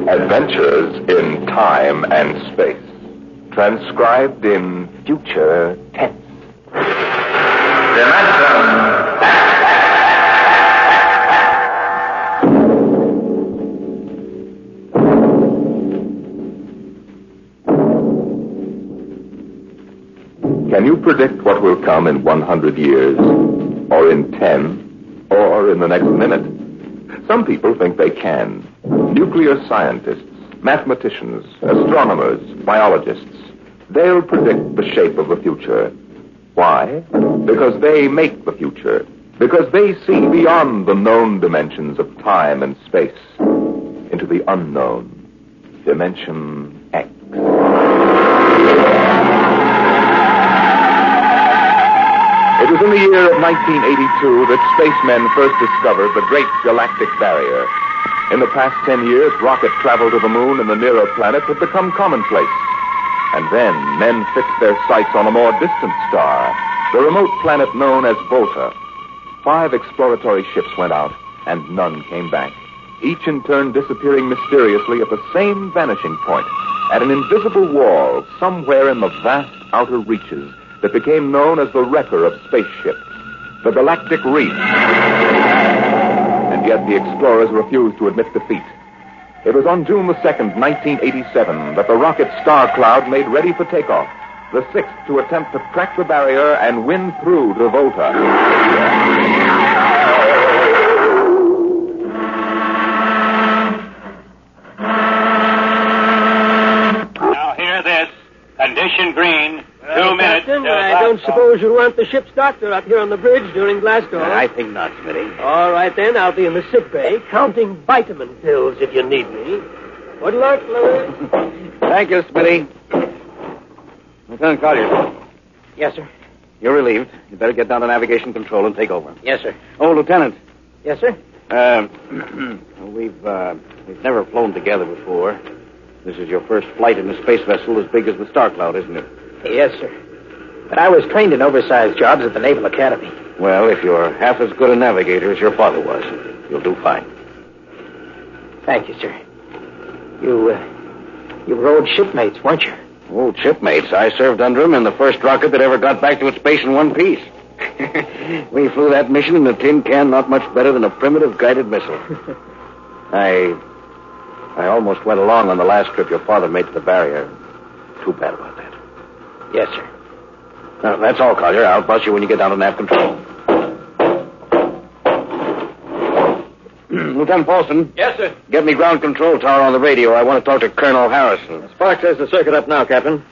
Adventures in Time and Space. Transcribed in future tense. Can you predict what will come in 100 years? Or in 10? Or in the next minute? Some people think they can. Nuclear scientists, mathematicians, astronomers, biologists. They'll predict the shape of the future. Why? Because they make the future. Because they see beyond the known dimensions of time and space into the unknown. Dimension X. It was in the year of 1982 that spacemen first discovered the Great Galactic Barrier. In the past 10 years, rocket travel to the moon and the nearer planets had become commonplace. And then men fixed their sights on a more distant star, the remote planet known as Volta. 5 exploratory ships went out, and none came back, each in turn disappearing mysteriously at the same vanishing point, at an invisible wall somewhere in the vast outer reaches that became known as the wrecker of spaceships, the Galactic Reef. And yet the explorers refused to admit defeat. It was on June the 2nd, 1987, that the rocket Star Cloud made ready for takeoff, the 6th to attempt to crack the barrier and win through to Volta. Now hear this. Condition green. 2 minutes. Captain, I don't suppose you'll want the ship's doctor up here on the bridge during Glasgow. I think not, Smitty. All right, then. I'll be in the sick bay counting vitamin pills if you need me. Good luck, Louis. Thank you, Smitty. Lieutenant Collier. Yes, sir. You're relieved. You'd better get down to navigation control and take over. Yes, sir. Oh, Lieutenant. Yes, sir. We've never flown together before. This is your first flight in a space vessel as big as the Star Cloud, isn't it? Yes, sir. But I was trained in oversized jobs at the Naval Academy. Well, if you're half as good a navigator as your father was, you'll do fine. Thank you, sir. You were old shipmates, weren't you? Old shipmates. I served under him in the first rocket that ever got back to its base in one piece. We flew that mission in a tin can not much better than a primitive guided missile. I almost went along on the last trip your father made to the barrier. Too bad about that. Yes, sir. That's all, Collier. I'll bust you when you get down to nav control. Lieutenant Paulson. Yes, sir. Get me ground control tower on the radio. I want to talk to Colonel Harrison. Sparks has the circuit up now, Captain.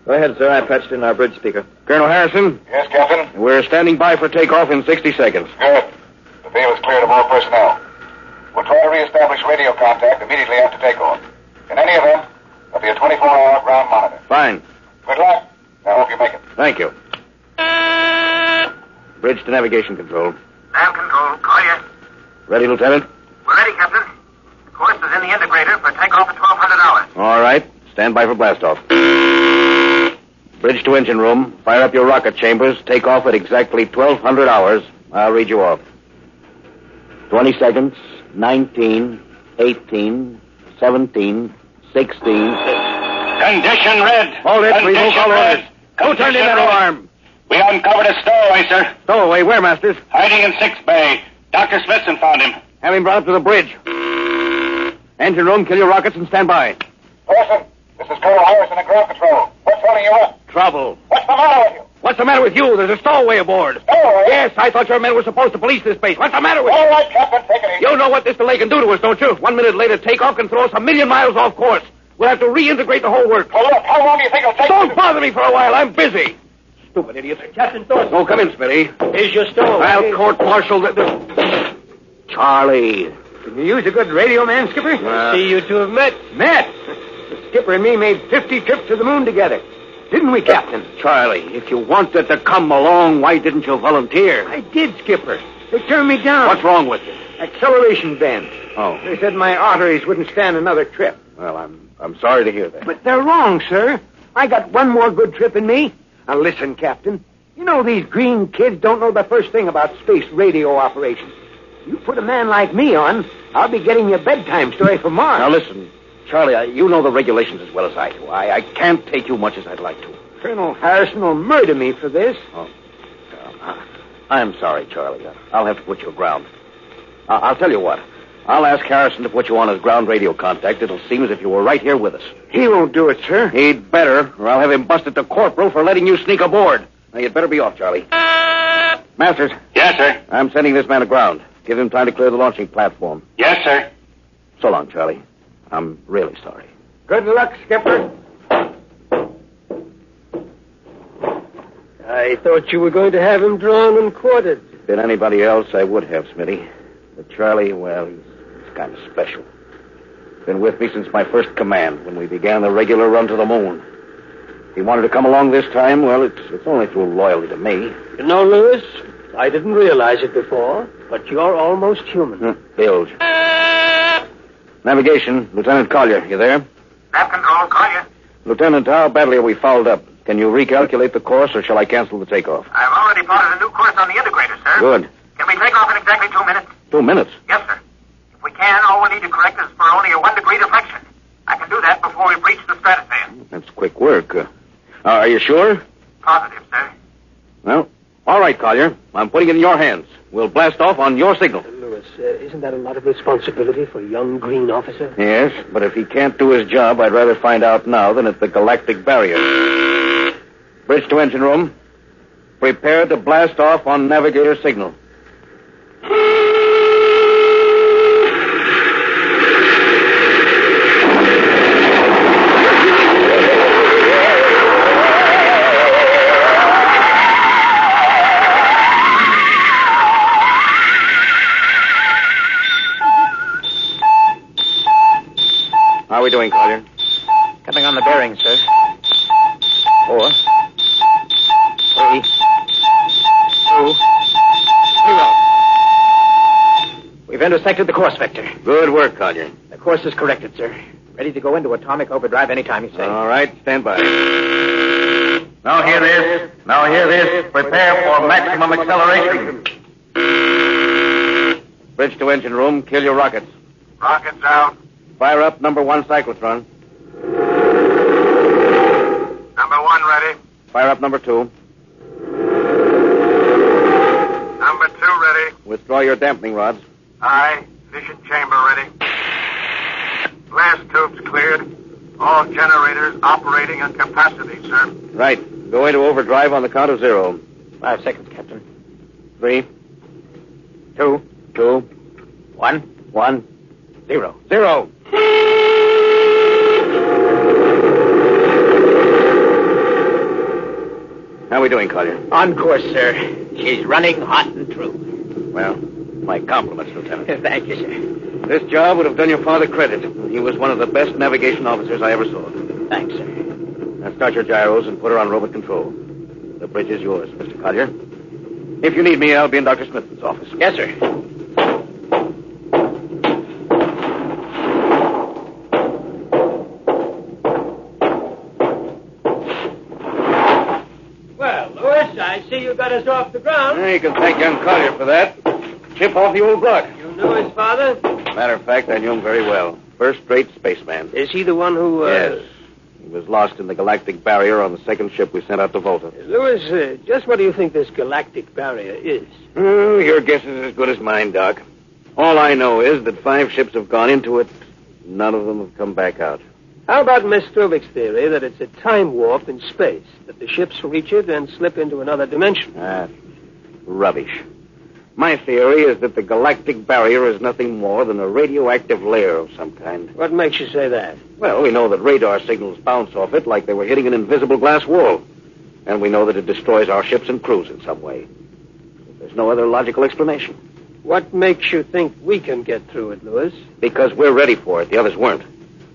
Go ahead, sir. I patched in our bridge speaker. Colonel Harrison? Yes, Captain? We're standing by for takeoff in 60 seconds. Good. The field is cleared of all personnel. We'll try to reestablish radio contact immediately after takeoff. In any event, there'll be a 24-hour ground monitor. Fine. Good luck. I hope you make it. Thank you. Bridge to navigation control. Nav control, Collier. Ready, Lieutenant? We're ready, Captain. The course is in the integrator for takeoff at 1200 hours. All right. Stand by for blastoff. Bridge to engine room. Fire up your rocket chambers. Take off at exactly 1200 hours. I'll read you off. 20 seconds. 19, 18, 17, 16... Condition red. Hold it. We will follow red. orders. Who turned in that alarm? We uncovered a stowaway, sir. Stowaway, where, Masters? Hiding in 6th Bay. Dr. Smithson found him. Have him brought up to the bridge. Engine room, kill your rockets and stand by. Listen, this is Colonel Harrison at ground control. What's holding you up? Trouble. What's the matter with you? What's the matter with you? There's a stowaway aboard. Stowaway? Yes, I thought your men were supposed to police this base. What's the matter with you? All right, Captain, take it easy. You know what this delay can do to us, don't you? 1 minute later, takeoff can throw us 1,000,000 miles off course. We'll have to reintegrate the whole work. Well, look, how long do you think it'll take? Don't bother me for a while. I'm busy. Stupid idiots. Captain Thornton. Oh, come in, Smitty. Here's your stowaway. I'll court-martial the... Charlie. Can you use a good radio man, Skipper? See you two have met. Met? The skipper and me made 50 trips to the moon together. Didn't we, Captain? Charlie, if you wanted to come along, why didn't you volunteer? I did, Skipper. They turned me down. What's wrong with you? Acceleration bend. Oh. They said my arteries wouldn't stand another trip. Well, I'm sorry to hear that. But they're wrong, sir. I got one more good trip in me. Now listen, Captain. You know these green kids don't know the first thing about space radio operations. You put a man like me on, I'll be getting your bedtime story for Mars. Now, listen, Charlie, you know the regulations as well as I do. I can't take you much as I'd like to. Colonel Harrison will murder me for this. Oh, I'm sorry, Charlie. I'll have to put you aground. I'll tell you what. I'll ask Harrison to put you on his ground radio contact. It'll seem as if you were right here with us. He won't do it, sir. He'd better, or I'll have him busted to corporal for letting you sneak aboard. Now, you'd better be off, Charlie. Masters. Yes, sir. I'm sending this man aground. Give him time to clear the launching platform. Yes, sir. So long, Charlie. I'm really sorry. Good luck, Skipper. I thought you were going to have him drawn and quartered. If it'd been anybody else, I would have, Smitty. But Charlie, well, he's kind of special. Been with me since my first command, when we began the regular run to the moon. If he wanted to come along this time, well, it's only through loyalty to me. You know, Lewis, I didn't realize it before, but you're almost human. Bilge. Navigation, Lieutenant Collier, you there? Nav control, Collier. Lieutenant, how badly are we fouled up? Can you recalculate the course, or shall I cancel the takeoff? I've already plotted a new course on the integrator, sir. Good. Can we take off in exactly 2 minutes? 2 minutes? Yes, sir. If we can, all we need to correct is for only a 1 degree deflection. I can do that before we breach the stratosphere. That's quick work. Are you sure? Positive, sir. Well, all right, Collier. I'm putting it in your hands. We'll blast off on your signal. Lewis, isn't that a lot of responsibility for a young green officer? Yes, but if he can't do his job, I'd rather find out now than at the galactic barrier. Bridge to engine room. Prepare to blast off on navigator signal. How are we doing, Collier? Coming on the bearing, sir. 4, 3, 2, 0. We've intersected the course vector. Good work, Collier. The course is corrected, sir. Ready to go into atomic overdrive anytime you say. All right, stand by. Now hear this. Now hear this. Prepare for maximum acceleration. Bridge to engine room. Kill your rockets. Rockets out. Fire up number 1 cyclotron. Number 1 ready. Fire up number 2. Number 2 ready. Withdraw your dampening rods. Aye. Fission chamber ready. Blast tubes cleared. All generators operating at capacity, sir. Right. Go into overdrive on the count of 0. 5 seconds, Captain. 3, 2, 2, 1, 1, 0. 0. How are we doing, Collier? On course, sir. She's running hot and true. Well, my compliments, Lieutenant. Thank you, sir. This job would have done your father credit. He was one of the best navigation officers I ever saw. Thanks, sir. Now start your gyros and put her on robot control. The bridge is yours, Mr. Collier. If you need me, I'll be in Dr. Smith's office. Yes, sir. Well, Lewis, I see you got us off the ground. You can thank young Collier for that. Chip off the old Bloch. You knew his father? Matter of fact, I knew him very well. First-rate spaceman. Is he the one who, Yes. He was lost in the galactic barrier on the second ship we sent out to Volta. Lewis, just what do you think this galactic barrier is? Oh, your guess is as good as mine, Doc. All I know is that 5 ships have gone into it. None of them have come back out. How about Miss Strovik's theory that it's a time warp in space, that the ships reach it and slip into another dimension? Rubbish. My theory is that the galactic barrier is nothing more than a radioactive layer of some kind. What makes you say that? Well, we know that radar signals bounce off it like they were hitting an invisible glass wall. And we know that it destroys our ships and crews in some way. There's no other logical explanation. What makes you think we can get through it, Lewis? Because we're ready for it. The others weren't.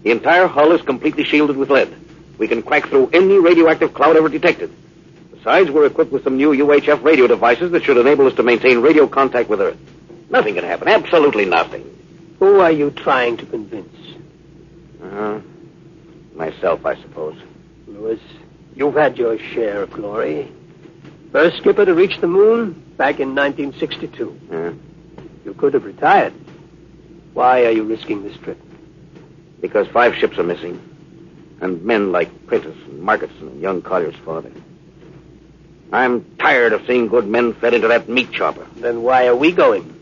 The entire hull is completely shielded with lead. We can crack through any radioactive cloud ever detected. Besides, we're equipped with some new UHF radio devices that should enable us to maintain radio contact with Earth. Nothing can happen. Absolutely nothing. Who are you trying to convince? Myself, I suppose. Lewis, you've had your share of glory. First skipper to reach the moon back in 1962. Yeah. You could have retired. Why are you risking this trip? Because 5 ships are missing. And men like Prentice and Marketson and young Collier's father. I'm tired of seeing good men fed into that meat chopper. Then why are we going?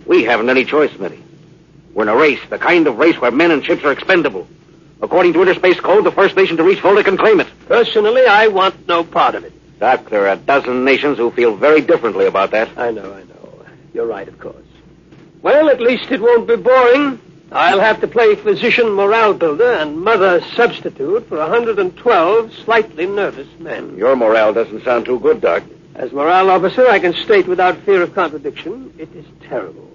We haven't any choice, Smitty. We're in a race, the kind of race where men and ships are expendable. According to Interspace Code, the first nation to reach Volta can claim it. Personally, I want no part of it. Doc, there are a dozen nations who feel very differently about that. I know. You're right, of course. Well, at least it won't be boring. I'll have to play physician morale builder and mother substitute for 112 slightly nervous men. Your morale doesn't sound too good, Doc. As morale officer, I can state without fear of contradiction, it is terrible.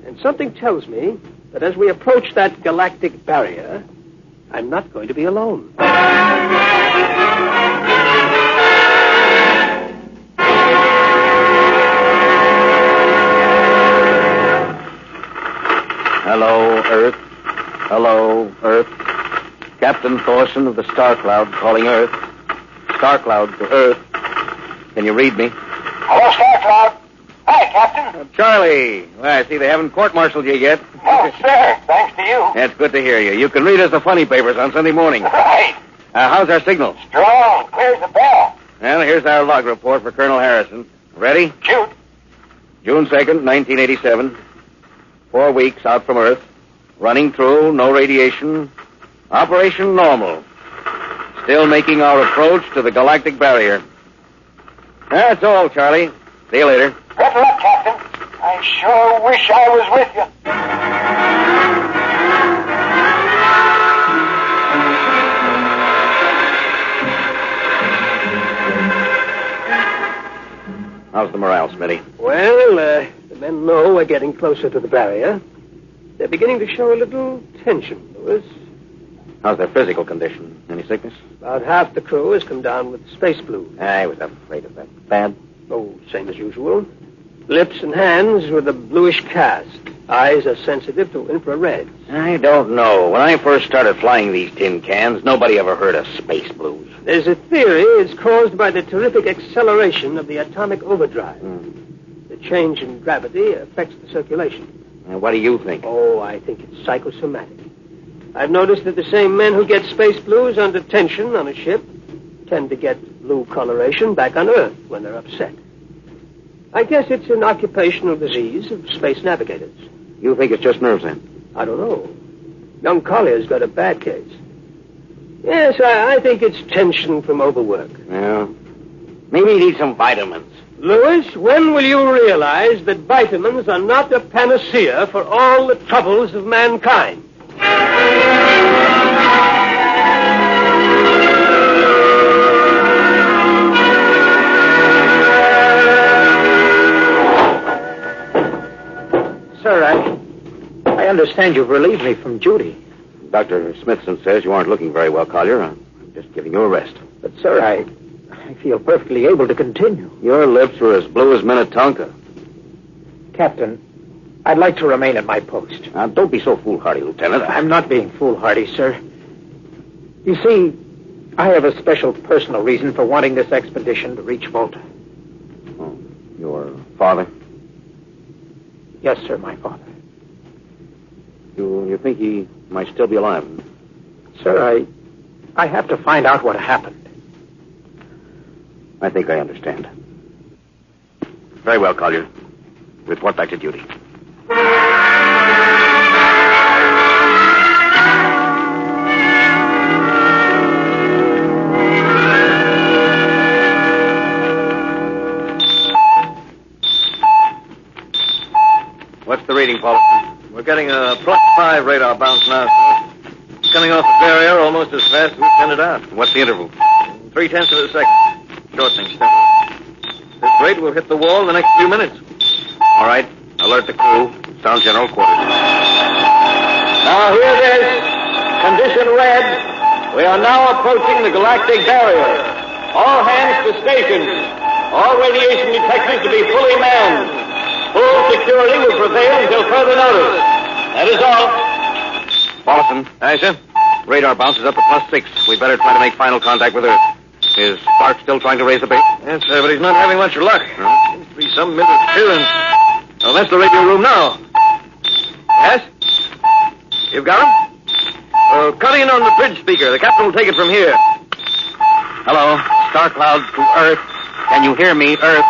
And something tells me that as we approach that galactic barrier, I'm not going to be alone. Hello, Earth. Hello, Earth. Captain Thorson of the Star Cloud calling Earth. Star Cloud to Earth. Can you read me? Hello, Star Cloud. Hi, Captain. Charlie. Well, I see they haven't court-martialed you yet. Oh, sir. Thanks to you. That's good to hear you. You can read us the funny papers on Sunday morning. Right. How's our signal? Strong. Clears the bell. Well, here's our log report for Colonel Harrison. Ready? Shoot. June 2nd, 1987. 4 weeks out from Earth. Running through, no radiation. Operation normal. Still making our approach to the galactic barrier. That's all, Charlie. See you later. Good luck, Captain. I sure wish I was with you. How's the morale, Smitty? Well, the men know we're getting closer to the barrier. They're beginning to show a little tension, Lewis. How's their physical condition? Any sickness? About half the crew has come down with space blues. I was afraid of that. Bad? Oh, same as usual. Lips and hands with a bluish cast. Eyes are sensitive to infrared. I don't know. When I first started flying these tin cans, nobody ever heard of space blues. There's a theory it's caused by the terrific acceleration of the atomic overdrive. The change in gravity affects the circulation. And what do you think? Oh, I think it's psychosomatic. I've noticed that the same men who get space blues under tension on a ship tend to get blue coloration back on Earth when they're upset. I guess it's an occupational disease of space navigators. You think it's just nerves, then? I don't know. Young Collier's got a bad case. Yes, I think it's tension from overwork. Well, maybe you need some vitamins. Lewis, when will you realize that vitamins are not a panacea for all the troubles of mankind? Sir, I understand you've relieved me from duty. Dr. Smithson says you aren't looking very well, Collier. I'm just giving you a rest. But, sir, I feel perfectly able to continue. Your lips were as blue as Minnetonka. Captain, I'd like to remain at my post. Now, don't be so foolhardy, Lieutenant. I'm not being foolhardy, sir. You see, I have a special personal reason for wanting this expedition to reach Volta. Oh, your father? Yes, sir, my father. You think he might still be alive? Sir, I have to find out what happened. I think I understand. Very well, Collier. Report back to duty. What's the reading, Paulson? We're getting a +5 radar bounce now, sir. It's coming off the barrier almost as fast as we send it out. What's the interval? 0.3 of a second. Shortening steadily. This rate will hit the wall in the next few minutes. All right. Alert the crew. Sound general quarters. Now hear this. Condition red. We are now approaching the galactic barrier. All hands to stations. All radiation detectors to be fully manned. Full security will prevail until further notice. That is all. Paulson. Aye, sir. Radar bounce is up to +6. We better try to make final contact with Earth. Is Stark still trying to raise the bait? Yes, sir, but he's not having much luck. Seems to be some interference. Oh, that's the radio room now. Yes? You've got him? Cut in on the bridge speaker. The captain will take it from here. Hello, Star Cloud to Earth. Can you hear me, Earth?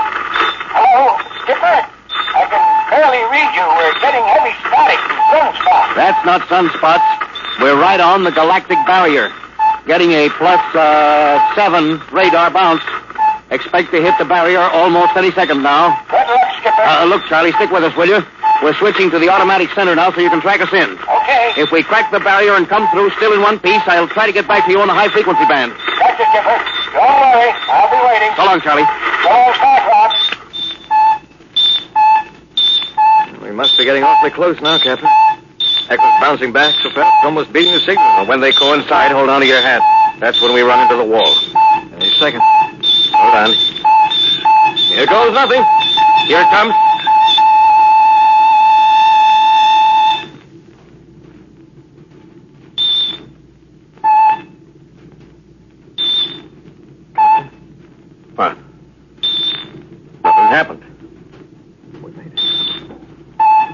Hello, Skipper. I can barely read you. We're getting heavy static and sunspots. That's not sunspots. We're right on the galactic barrier. Getting a +7 radar bounce. Expect to hit the barrier almost any second now. Good luck, Skipper. Look, Charlie, stick with us, will you? We're switching to the automatic center now so you can track us in. Okay. If we crack the barrier and come through still in one piece, I'll try to get back to you on the high-frequency band. Gotcha, Skipper. Don't worry. I'll be waiting. So long, Charlie. So long, Star Cloud. We must be getting awfully close now, Captain. Echo's bouncing back so fast, it's almost beating the signal. Well, when they coincide, hold on to your hat. That's when we run into the wall. Any second. Hold on. Here goes nothing. Here it comes. What? Nothing happened.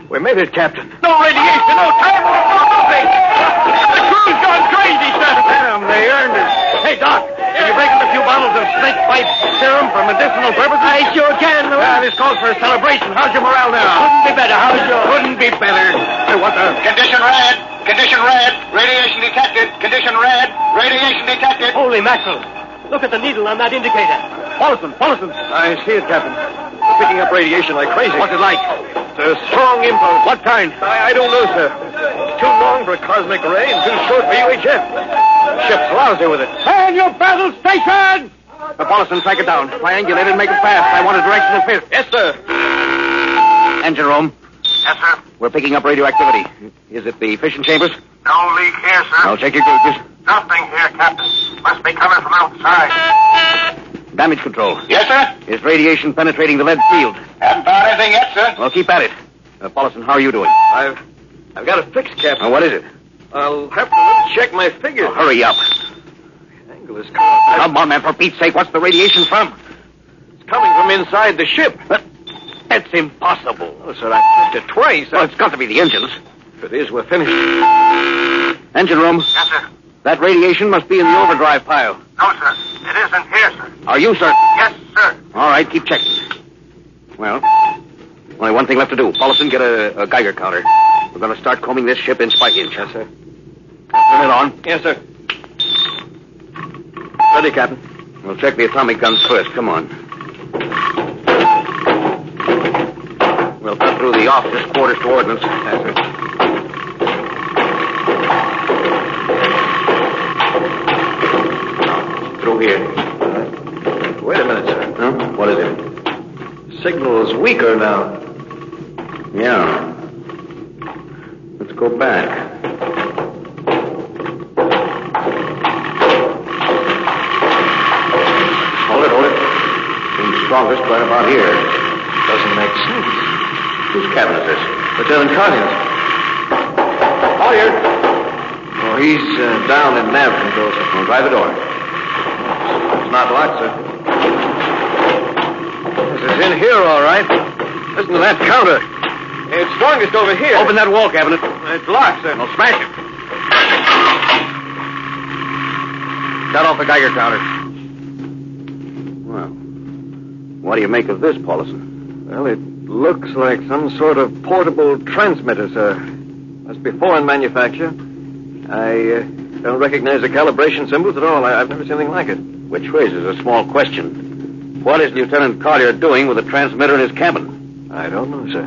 We made it, Captain. No radiation, no time, nothing. The crew's gone crazy, sir. Damn, they earned it. Hey, Doc, can you break up a few bottles of snake bite serum for medicinal purposes? I sure can, Louis. This calls for a celebration. How's your morale now? Couldn't be better. How's yours? Couldn't be better. Hey, what the? Condition red. Condition red. Radiation detected. Condition red. Radiation detected. Holy mackerel. Look at the needle on that indicator. Paulson. I see it, Captain. We're picking up radiation like crazy. What's it like? It's a strong impulse. What kind? I don't know, sir. It's too long for a cosmic ray and too short for UHF. The ship's lousy with it. Man your battle station! Paulson, track it down. Triangulate it and make it fast. I want a directional fit. Yes, sir. Engine room. Yes, sir. We're picking up radioactivity. Is it the fission chambers? No leak here, sir. I'll check your gauges. Nothing here, Captain. Must be coming from outside. Damage control. Yes, sir. Is radiation penetrating the lead field? Haven't found anything yet, sir. Well, keep at it. Paulson, how are you doing? I've got it fixed, Captain. What is it? I'll have to check my figures. Hurry up. The angle is correct. Come on, man, for Pete's sake, what's the radiation from? It's coming from inside the ship. That's impossible. Oh, sir, I've checked it twice. Well, it's got to be the engines. If it is, we're finished. Engine room. Yes, sir. That radiation must be in the overdrive pile. No, sir. It isn't here, sir. Are you certain? Yes, sir. All right, keep checking. Well, only one thing left to do. Paulson, get a Geiger counter. We're going to start combing this ship inch by inch. Yes, sir. Turn it on. Yes, sir. Ready, Captain. We'll check the atomic guns first. Come on. We'll cut through the office quarters to ordnance. Yes, sir. Through here. Wait a minute, sir. Huh? What is it? Signal's weaker now. Yeah. Let's go back. Hold it. Seems strongest right about here. Doesn't make sense. Whose cabin is this? Lieutenant Collier's. Collier! Oh, he's down in nav control, sir. We'll drive the door. It's not locked, sir. This is in here, all right. Listen to that counter. It's strongest over here. Open that wall cabinet. It's locked, sir. I'll smash it. Shut off the Geiger counter. Well, what do you make of this, Paulson? Well, it looks like some sort of portable transmitter, sir. Must be foreign manufacture. I don't recognize the calibration symbols at all. I've never seen anything like it. Which raises a small question. What is Lieutenant Collier doing with a transmitter in his cabin? I don't know, sir.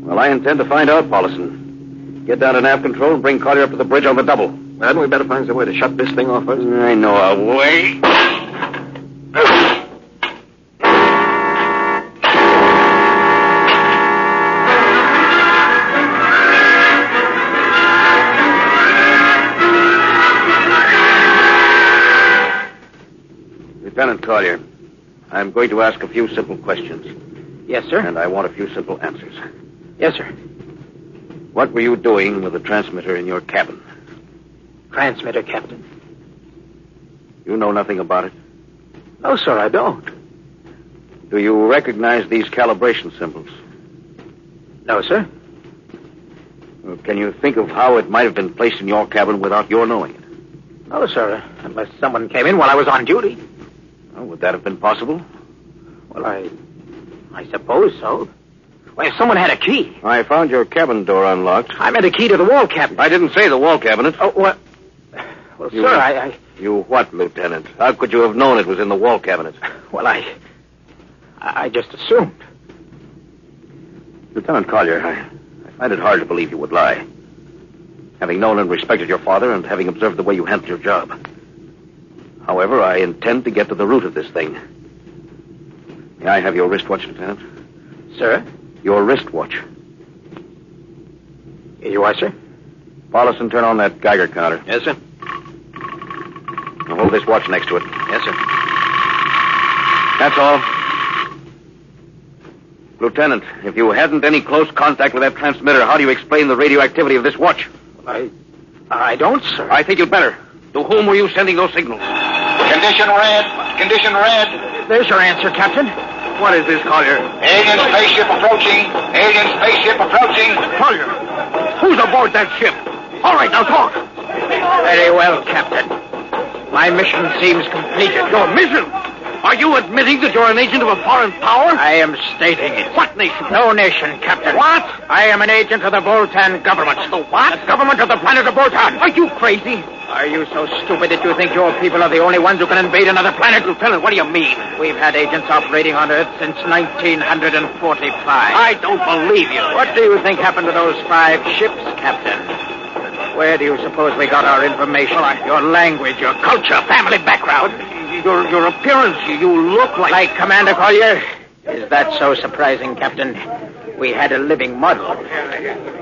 Well, I intend to find out, Paulson. Get down to nav control and bring Collier up to the bridge on the double. Hadn't we better find some way to shut this thing off first? I know a way. Lieutenant Collier, I'm going to ask a few simple questions. Yes, sir. And I want a few simple answers. Yes, sir. What were you doing with the transmitter in your cabin? Transmitter, Captain. You know nothing about it? No, sir, I don't. Do you recognize these calibration symbols? No, sir. Well, can you think of how it might have been placed in your cabin without your knowing it? No, sir. Unless someone came in while I was on duty. Well, would that have been possible? Well, I suppose so. Well, if someone had a key. I found your cabin door unlocked. I meant a key to the wall cabinet. I didn't say the wall cabinet. Oh, what? Well, You- sir, I... You what, Lieutenant? How could you have known it was in the wall cabinet? Well, I just assumed. Lieutenant Collier, I find it hard to believe you would lie. Having known and respected your father and having observed the way you handled your job. However, I intend to get to the root of this thing. May I have your wristwatch, Lieutenant? Sir? Your wristwatch. Here you are, sir. Paulison, turn on that Geiger counter. Yes, sir. Now hold this watch next to it. Yes, sir. That's all. Lieutenant, if you hadn't any close contact with that transmitter, how do you explain the radioactivity of this watch? I don't, sir. I think you'd better. To whom were you sending those signals? Condition red. Condition red. There's your answer, Captain. What is this, Collier? Alien spaceship approaching. Alien spaceship approaching. Collier, who's aboard that ship? All right, now talk. Very well, Captain. My mission seems completed. Your mission? Are you admitting that you're an agent of a foreign power? I am stating it. What nation? No nation, Captain. What? I am an agent of the Voltan government. The what? The government of the planet of Voltan. Are you crazy? Are you so stupid that you think your people are the only ones who can invade another planet? Lieutenant, what do you mean? We've had agents operating on Earth since 1945. I don't believe you. What do you think happened to those 5 ships, Captain? Where do you suppose we got our information? Your language, your culture, family background. Your appearance, you look like... Like Commander Collier? Is that so surprising, Captain? We had a living model.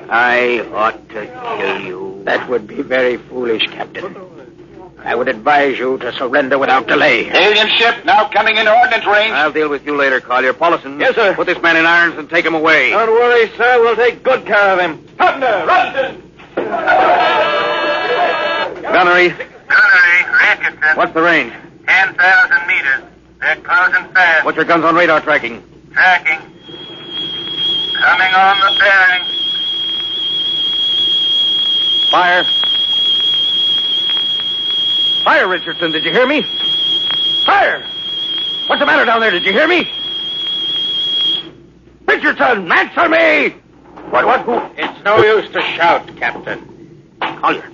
I ought to kill you. That would be very foolish, Captain. I would advise you to surrender without delay. Alien ship now coming into ordnance range. I'll deal with you later, Collier. Paulison. Yes, sir. Put this man in irons and take him away. Don't worry, sir. We'll take good care of him. Thunder, Rustin! Gunnery. Richardson. What's the range? 10,000 meters. They're closing fast. What's your guns on radar tracking? Tracking. Coming on the bearing. Fire. Fire, Richardson. Did you hear me? Fire! What's the matter down there? Did you hear me? Richardson, answer me! What? Who? It's no use to shout, Captain. Collier.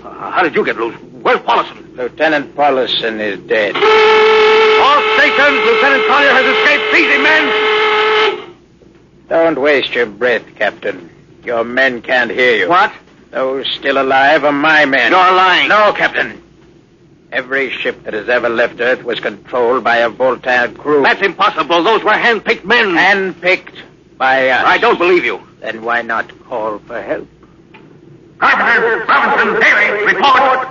How did you get loose? Where's Paulison? Lieutenant Paulison is dead. All stations, Lieutenant Collier has escaped. Seize him, men! Don't waste your breath, Captain. Your men can't hear you. What? Those still alive are my men. You're lying. No, Captain. Every ship that has ever left Earth was controlled by a Voltan crew. That's impossible. Those were hand-picked men. Handpicked by us. I don't believe you. Then why not call for help? Carpenter, Robinson, Haley, report.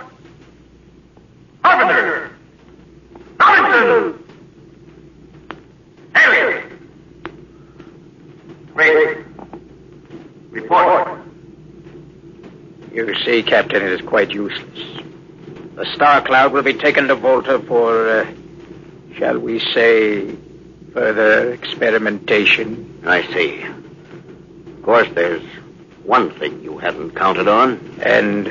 Carpenter. Robinson. Haley. Wait. Report. You see, Captain, it is quite useless. The Star Cloud will be taken to Volta for, shall we say, further experimentation. I see. Of course, there's one thing you haven't counted on. And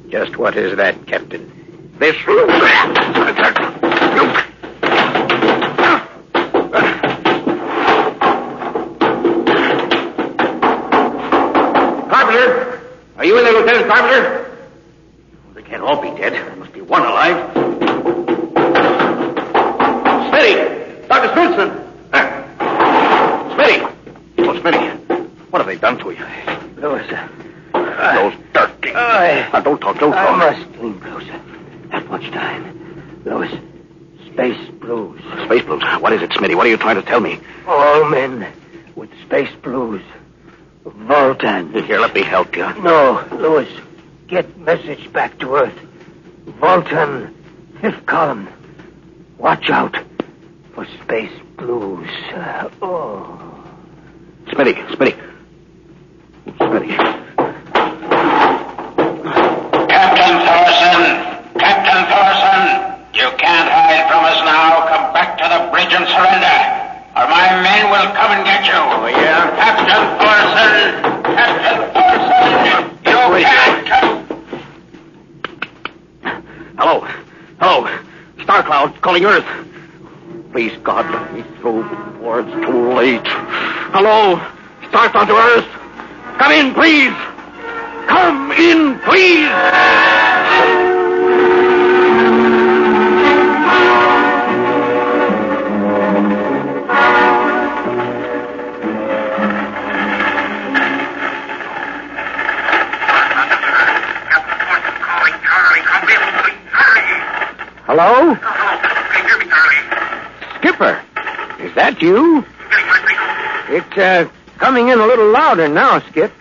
just what is that, Captain? This... Carpenter! Are you in there, Lieutenant Carpenter? They can't all be dead. There must be one alive. Smitty! Dr. Smithson! Smitty! Oh, Smitty. What have they done to you? Lewis, Those dirty... Don't talk. I must clean, Bruce. Not much time. Lewis, space blues. Space blues? What is it, Smitty? What are you trying to tell me? All men with space blues. Voltan. Here, let me help you. No, Lewis. Get message back to Earth. Voltan, 5th column. Watch out for space blues. Smitty. Captain Thorson, you can't hide from us now. Come back to the bridge and surrender, or my men will come and get you. Oh, yeah? Captain Thorson! calling Earth. Please, God, let me through before it's too late. Hello? Start onto Earth. Come in, please. Come in, please. Hello? Can you hear me, Charlie? Skipper, is that you? Getting my signal? It's coming in a little louder now, Skip.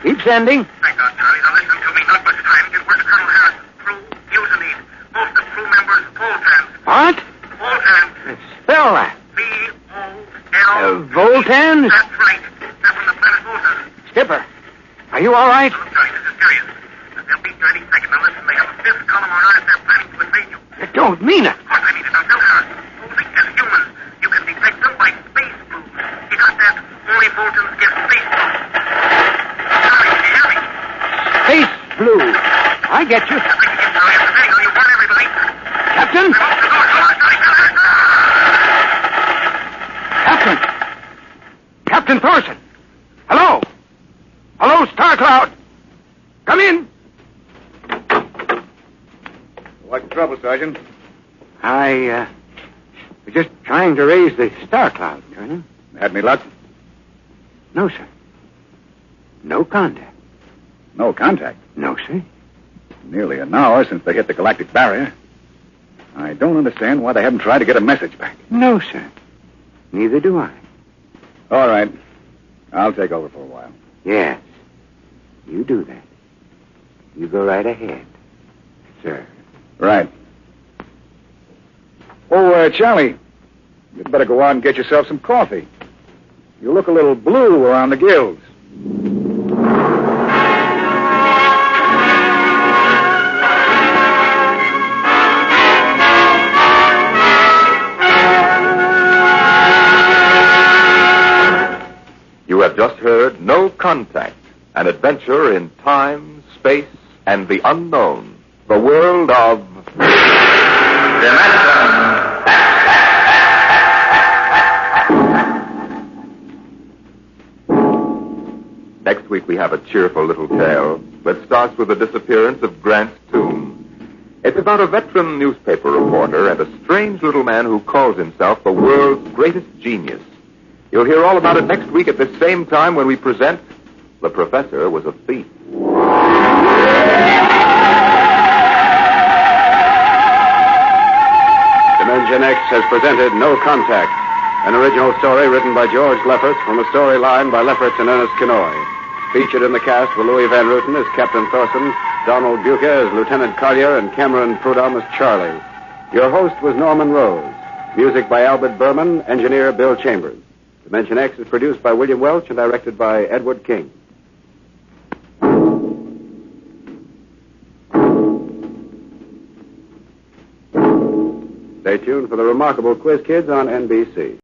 Keep sending. Thank God, Charlie. Now listen to me. Not much time. Get word to Colonel Harris. Crew, fusiliers. Most of crew members, Voltans. What? Voltans. Spell that. V-O-L... Voltans? That's right. They're from the planet Volta. Skipper, are you all right? Look, Charlie, this is serious. They'll be 30 seconds. Now listen, they have a fifth column on Earth. They're planning to invade you. You don't mean it. Of course I need it. Now tell Harris. Only as humans, you can detect them by space blues. You got that? Only Voltans get space blues. Charlie, can you hear me? Space blue. I get you. That's like again, Charlie. After video, you want everybody. Captain? Open the door. Come on, Charlie. Captain. Captain Thorson. Hello. Hello, Star Cloud. Come in. What's the trouble, Sergeant? I was just trying to raise the Star Cloud, Colonel. Had any luck? No, sir. No contact. No contact. No, sir. Nearly an hour since they hit the galactic barrier. I don't understand why they haven't tried to get a message back. No, sir. Neither do I. All right. I'll take over for a while. Yes. You do that. You go right ahead, sir. Right. Oh, Charlie, you'd better go out and get yourself some coffee. You look a little blue around the gills. You have just heard No Contact, an adventure in time, space, and the unknown. The world of... Next week we have a cheerful little tale that starts with the disappearance of Grant's tomb. It's about a veteran newspaper reporter and a strange little man who calls himself the world's greatest genius. You'll hear all about it next week at this same time when we present The Professor Was a Thief. Dimension X has presented No Contact, an original story written by George Lefferts from a storyline by Lefferts and Ernest Kinoy. Featured in the cast were Louis Van Ruten as Captain Thorson, Donald Buca as Lieutenant Collier, and Cameron Prudhomme as Charlie. Your host was Norman Rose. Music by Albert Berman, engineer Bill Chambers. Dimension X is produced by William Welch and directed by Edward King. Stay tuned for the remarkable Quiz Kids on NBC.